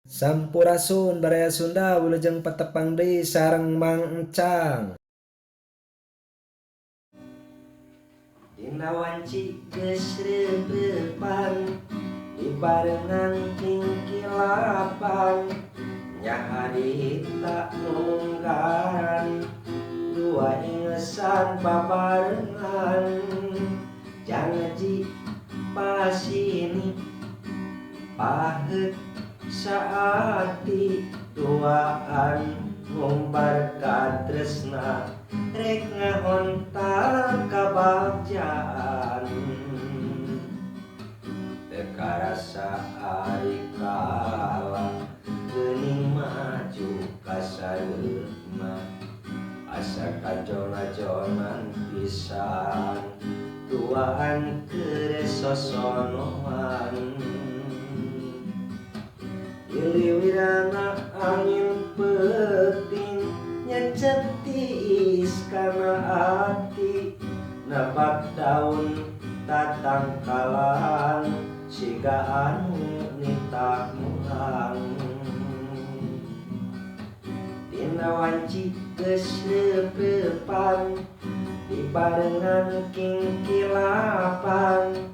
Sampurasun Baraya Sunda Wilujeng Patepang deui sareng Mang Encang. Dina wanci geus reupan dibarengan kingkilapan nya harita nunggaran dua ingesan babarengan jangaji pasini paheut saati duaan ngumbar ka tresna rek ngahontal kabagjaan teu karasa ari kala geuning maju ka sareutna asa kajon-ajonan pisan duaan keur sosonoan Iliwirana angin peting nyecet tiis kana ati nebak daun tatang kalan siga anu nitak mulang dina wanci geus reupan dibarengan kingkilapan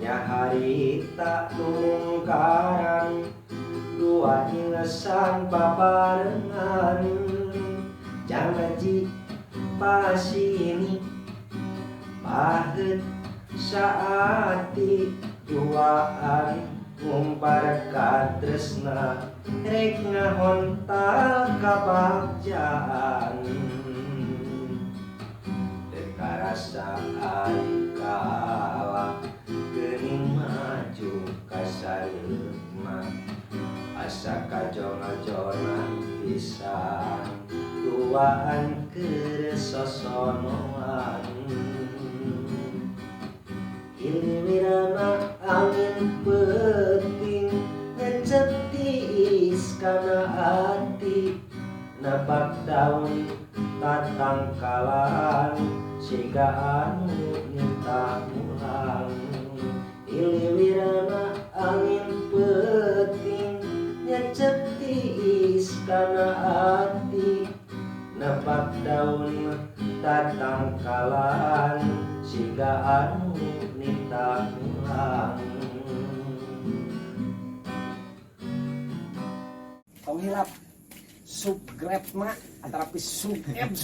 nya harita nungkaran dua ingesan babarengan jangaji pasini paheut saati duaan ngumbar ka tresna rek ngahontal kabagjaan teu karasa ari kala geuning maju ka sareutna asa kajon-ajonan pisan duaan keur sosonoan iliwirana angin peting nyecet tiis kana ati nebak daun tatang kalan siga anu nitak mulang iliwirana angin peting nyecet tiis kana ati nebak daun tatang kalan siga anu nitak mulang. Tong hilap subgrab mah antara sub M